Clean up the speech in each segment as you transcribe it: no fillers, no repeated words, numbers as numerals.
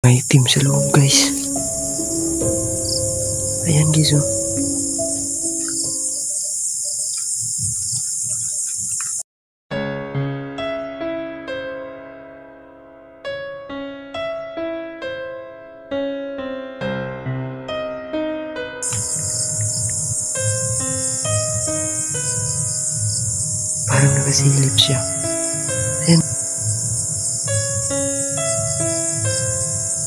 May team sa loob, guys. Ayan, guys, oh. Parang nakasilip siya. Ayan.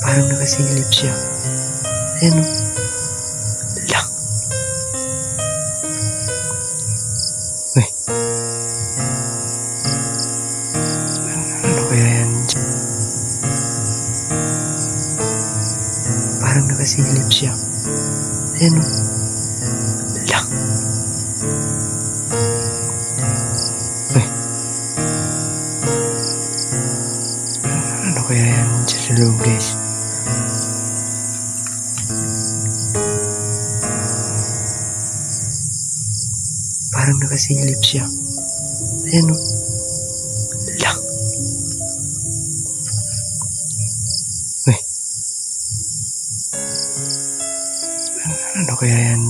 Parang nakasilip siya. Ayan, oh. Lang. Uy. Ano kaya yan? Parang nakasilip siya. Ayan, oh. Lang. Uy. Ano kaya yan dyan sa loob, guys? Parang nakasilip siya. Ayan, o. Lang. Uy. Ano kaya yan?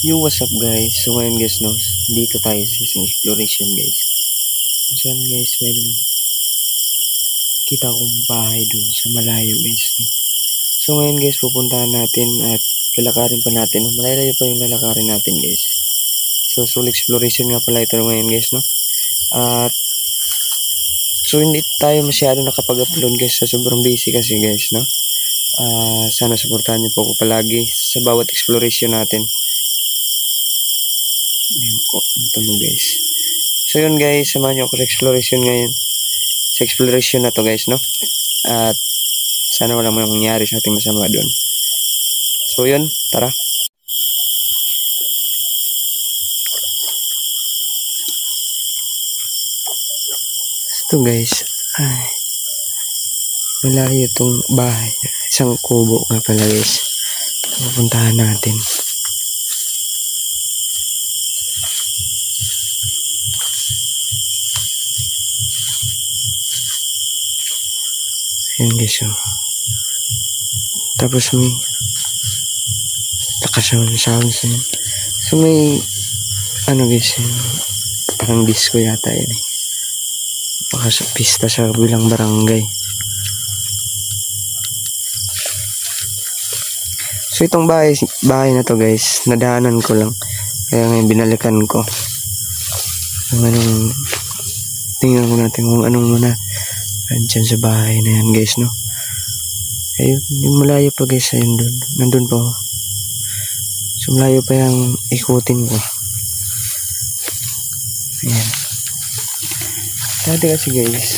Yo, what's up, guys? So ngayon, guys, no, dito tayo sa isang exploration, guys. Saan, guys, meron kita akong bahay dun sa malayo, guys, no? So ngayon, guys, pupuntahan natin at lalakarin pa natin, no? Malayo pa yung lalakarin natin, guys. So solo exploration nga pala ito ngayon, guys, no? At so hindi tayo masyado nakapag-upload, guys, sa sobrang busy kasi, guys, no? Sana supportahan niyo po ako palagi sa bawat exploration natin. Ayun ko, tunog, guys. So yun, guys, samahan niyo ako sa exploration ngayon. Sa exploration na to, guys, no? At sana walang mangyari sa ating masama doon. So yun, tara. Ito, guys, ay, malayo itong bahay. Isang kubo nga pala, guys. Pupuntahan natin. Ayan, guys, oh. Tapos may lakas naman sounds yun. So may ano, guys, yun, parang disco yata yun, eh. Baka sa pista sa bilang barangay. So itong bahay na to, guys, nadaanan ko lang. Kaya ngayon binalikan ko. So anong tingnan ko natin kung anong muna andyan sa bahay na yan, guys, no? Ayun, yung malayo pa, guys, ayun dun. Nandun pa, oh. So malayo pa yung ikutin ko. Ayan. Dati kasi, guys,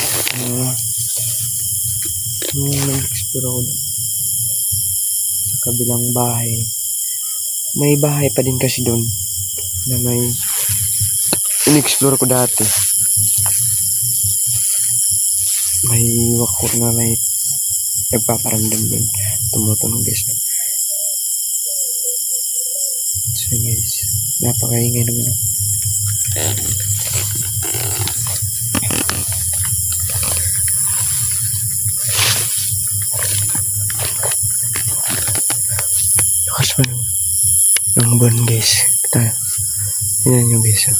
nung nag-explore ako sa kabilang bahay, may bahay pa din kasi doon na may in-explore ko dati. May wakor na may nagpaparamdam doon. Tumutunog, guys. So, guys, napakaingay naman. Lakas pa naman ng buwan, guys. Tignan nyo, guys, oh.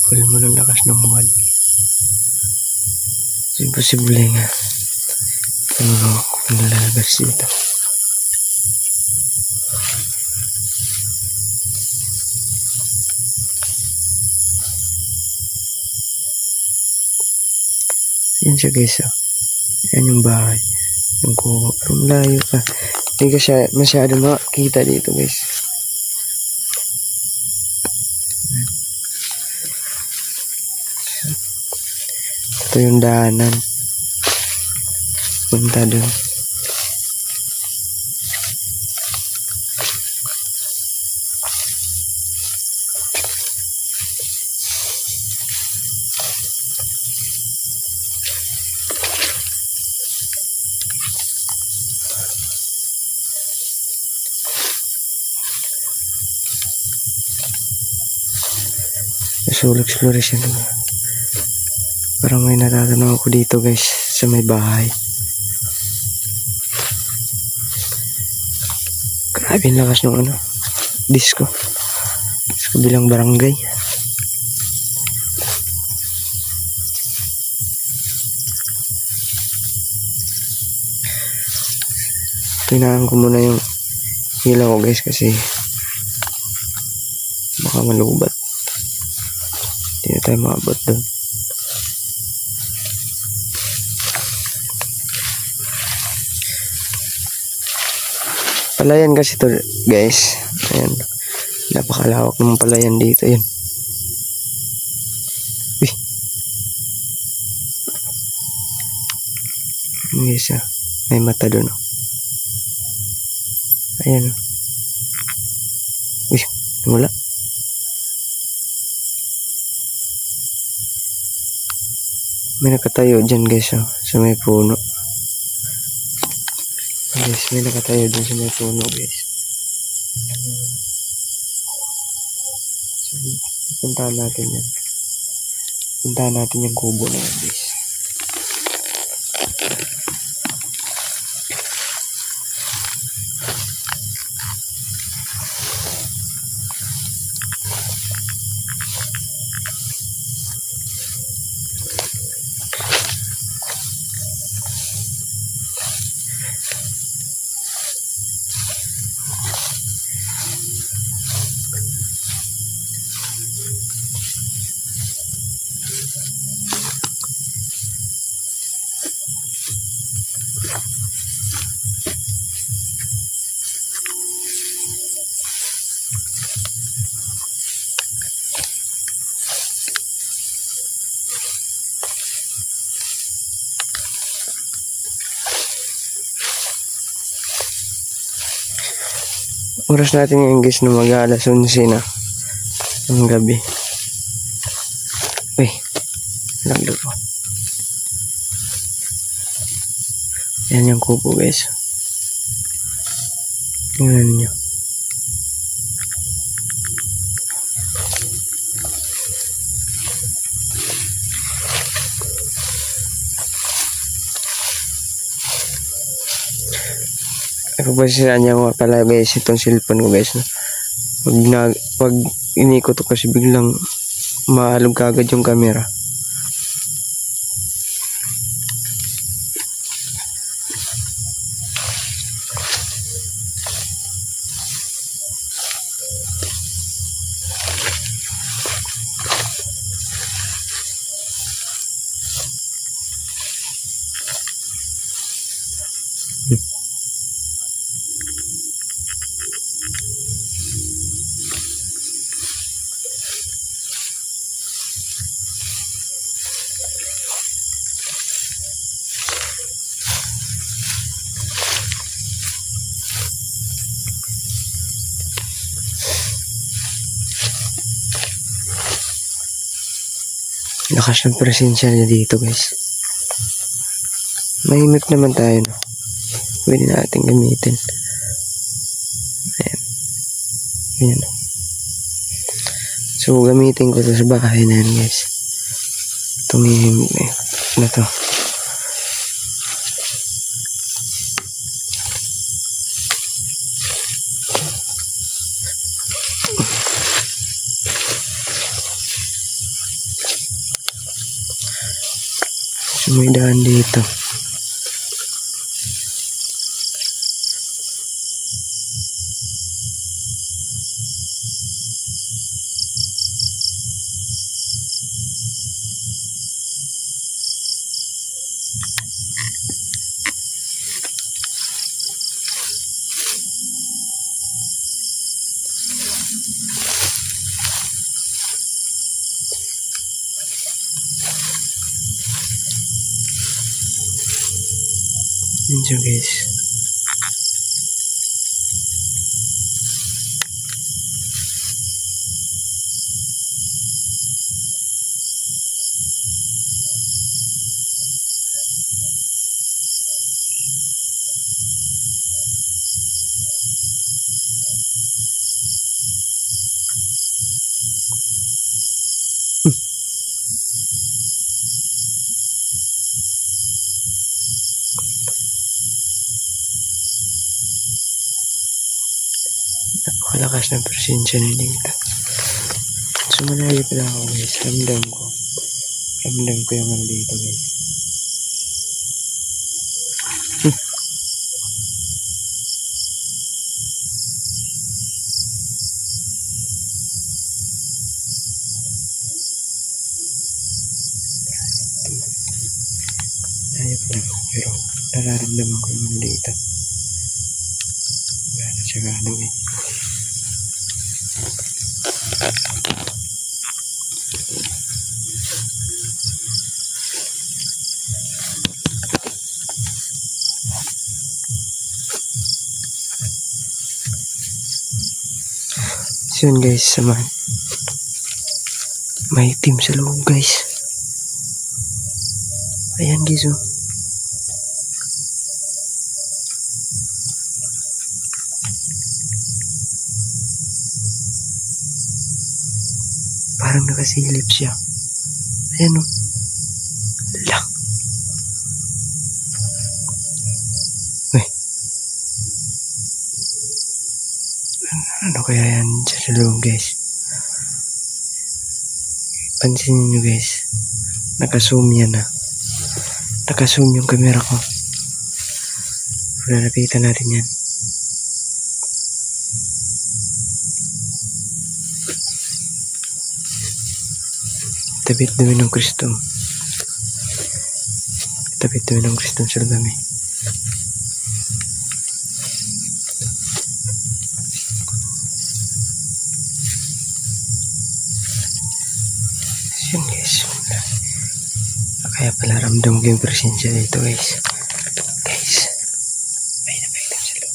Puli mo ng lakas ng buwan. So, imposible nga kung nalalabas dito. Yan siya, guys, oh. Yan yung bahay yung kubo, pero malayo pa. Hindi ka siya masyado makikita dito, guys. Ito yung daanan punta doon. Soul exploration. Parang may natatanaw ako dito guys sa may bahay. Grabe ang lakas ng disco. Sa kabilang barangay. Hinaan ko muna yung ilaw ko guys kasi baka malubat. Hindi na tayo maabot doon. Palayan kasi to guys. Ayan. Napakalawak ng palayan dito. Ayan. Uy. Guys may mata doon. Ayan. Uy. Wala. May nakatayo dyan guys sa may puno. Guys, may nakatayo dyan sa may puno guys. So, puntahan natin yan. Puntahan natin yung kubo na yan guys. Oras natin ngayon guys na mag-alas 11 na ng gabi. Uy, lagdag ko. Yan yung kubo guys. Tingnan nyo. Ako ba sila niya mga pala guys itong cellphone ko guys. Pag inikot ko kasi biglang maalog kagad yung camera. Lakas ng presensya niya dito guys. Mahimik naman tayo no. Pwede natin gamitin. Ayan. Ayan. So gamitin ko to sa bahay na yan guys. Itong hihimik na to. May daan dito. Yun siya guys. Napakalakas ng presensya ni dito. So malayo pala ako guys. Ramdam ko yung ano dito guys. Malayo pala ako pero nararamdaman ko yung ano dito. Gano'n siya gano'n eh. So yun guys, samahan. May team sa loob guys. Ayan guys oh. Parang nakasilip siya. Ayan oh. Lang. Uy. Ano kaya yan sa loob guys? Pansinin nyo guys. Naka-zoom yan ah. Naka-zoom yung camera ko. Lalapitan natin yan. Tabit dumi ng Kristo. Tabit dumi ng Kristo sa dami. Yun guys. Kaya pala ramdam ko yung presensya dito guys. Guys. May napaitan sa loob.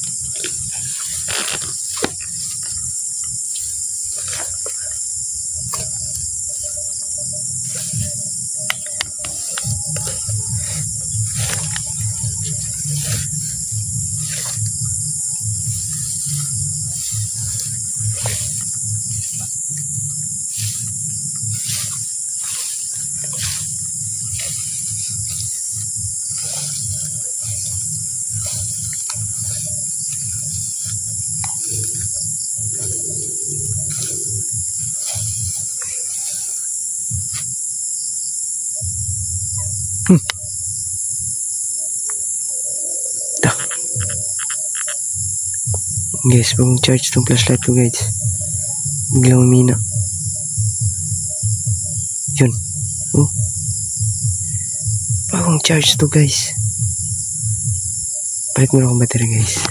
Guys, bagong charge tong flashlight ko guys. Biglang umina. Yun. Oh. Bagong charge to guys. Balik mo na akong battery guys.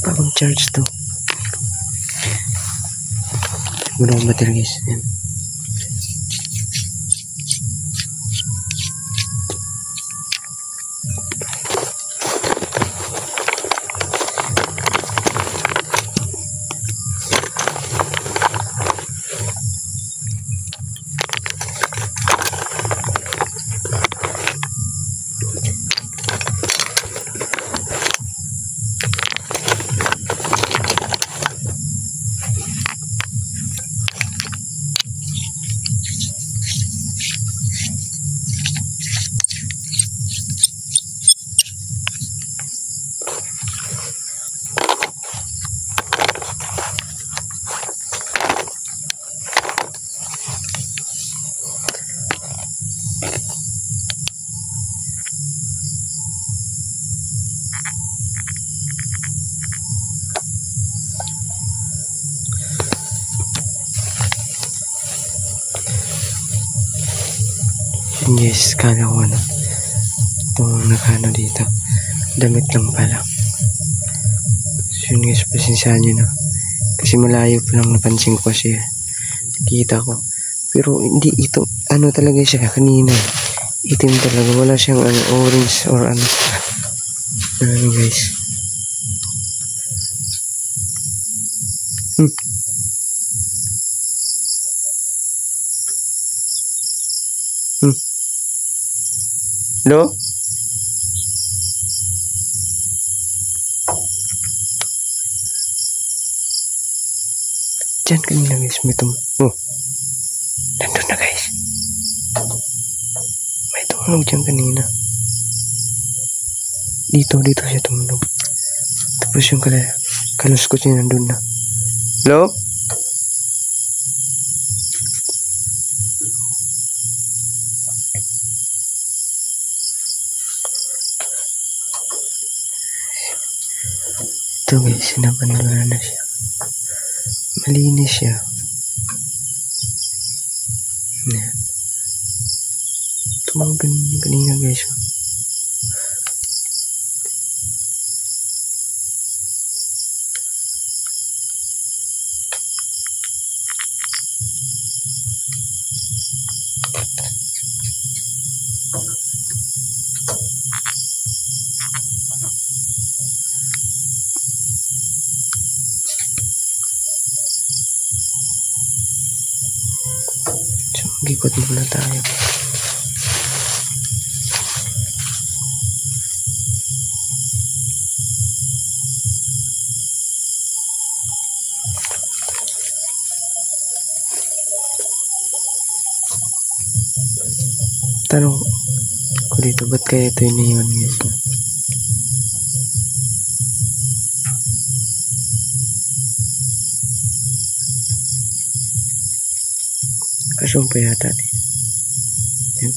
Bagong charge to. Balik mo na akong battery guys. Yan. Yes, kala ko ano. Itong nakano dito. Damit lang pala. So yun guys, pasensyahan nyo na. Kasi malayo pa lang napansin ko siya. Nakita ko. Pero hindi ito. Ano talaga siya kanina. Itim talaga. Wala siyang ano, orange or ano. Ano guys. Hello? Diyan kanina guys, may oh. Nandun na guys. May tumunog dyan kanina. Dito siya tumunog. Tapos yung kala Kaluskot niya nandun na. Hello? Ito guys, sinabandona na siya. Malinis siya. Yan. Tumagan kanina guys. So, gikot muna tayo. Tanong ko dito, ba't kaya ito iniwan guys? Kasumpa yata nih. Yan.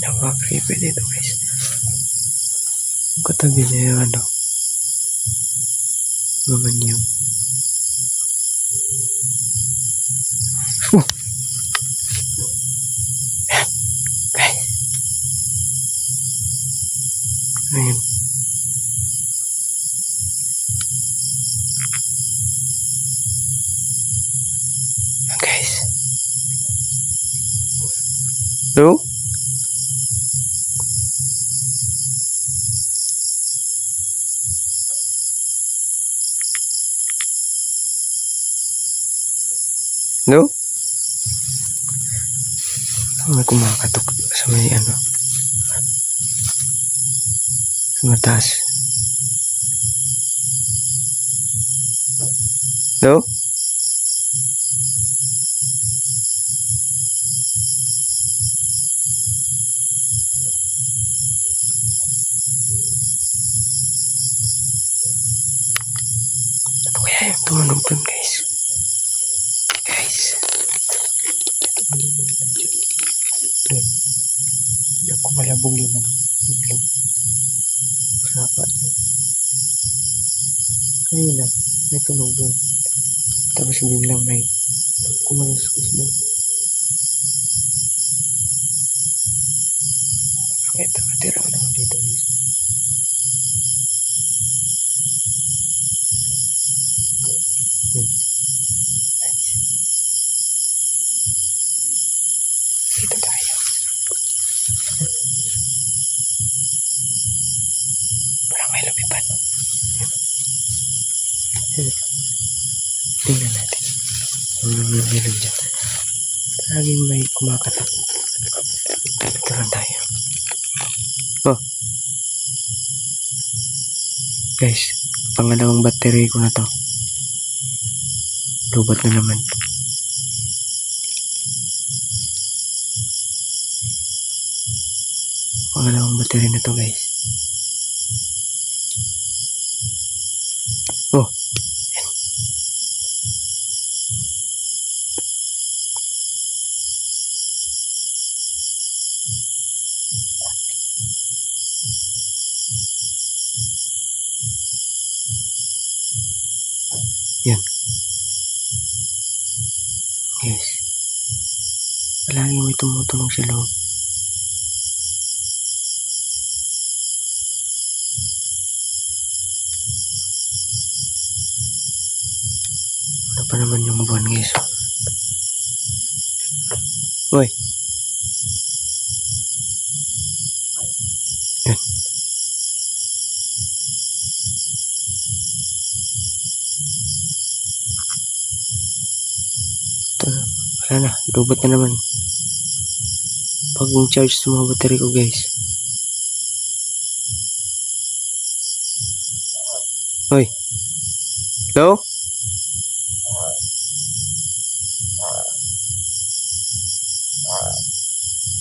Napaka-creepy dito guys. Katabi niya yung ano, mga niyog. Guys. Ayun. Guys. Hello? Hello? May kumakatok sa may ano. Sa mataas. Hello? Ano kaya yung tumunog dun guys? Guys. Hindi ako malabog yung ano. Yung sapa dyan. Kanina, may tunog dun. Tapos biglang may kumaluskus dun. May nakatira naman dito guys. Dito tayo. Parang may lumipad. Tingnan natin. Ang meron dyan. Laging may kumakatak. Dito lang tayo. Oh. Guys, pangalawang battery ko na to. Lubat na naman. Pangalawang battery na to guys. Oh. Yan. Guys. Palagi may tumutunog sa loob. Ano pa naman yung buwan guys? Uy. Yan. Ito. Wala na. Lubat na naman. Bagong charge sa mga battery ko guys. Uy. Hello?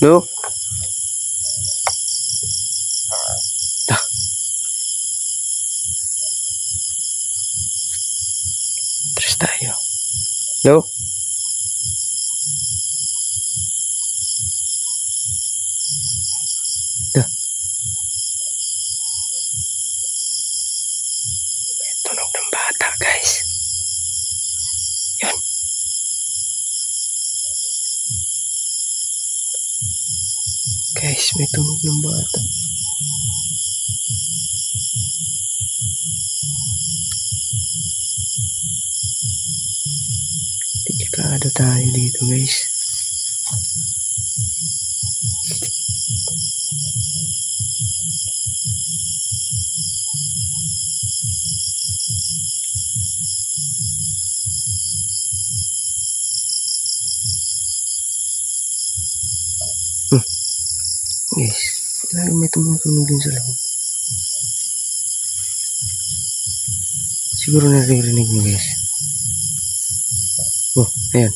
Hello? Hello? Dah. May tunog ng bata, guys. Yun. Guys, may tunog ng bata. Delikado tayo dito, guys. Guys, lagi may tumutunog din sa loob. Siguro naririnig niyo, guys. Oh, ayan.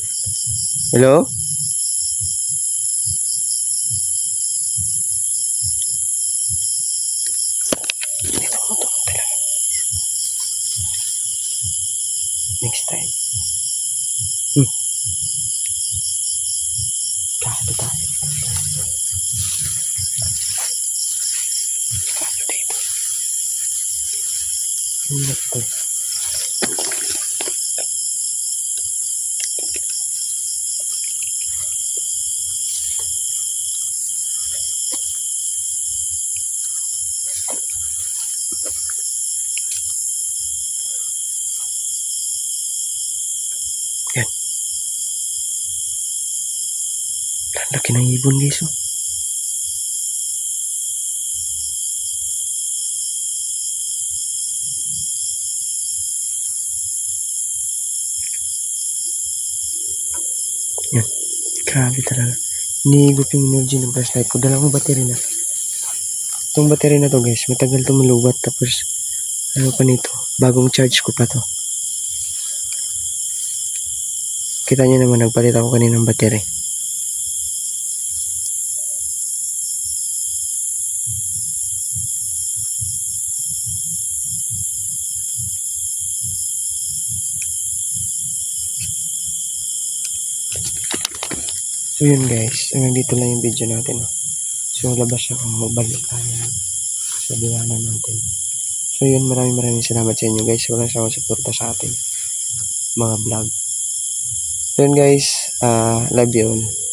Hello? May tumutunog talaga. Next time. Kado tayo. Kado dito. Ano ito? Yan. Laki ng ibon, guys, oh. Yan. Grabe talaga. Iniigop yung energy ng flashlight ko. Dalawang battery na. Itong battery na to, guys, matagal to malubat. Tapos, ano pa nito? Bagong charge ko pa to. Kita nyo naman, nagpalit ako kaninang battery. So yun, guys, hanggang dito lang yung video natin, oh. So labas ako, balik tayo sa biyanan natin. So yun, maraming salamat sa inyo, guys. Walang sawang suporta sa atin mga vlog. So yun, guys, love you all.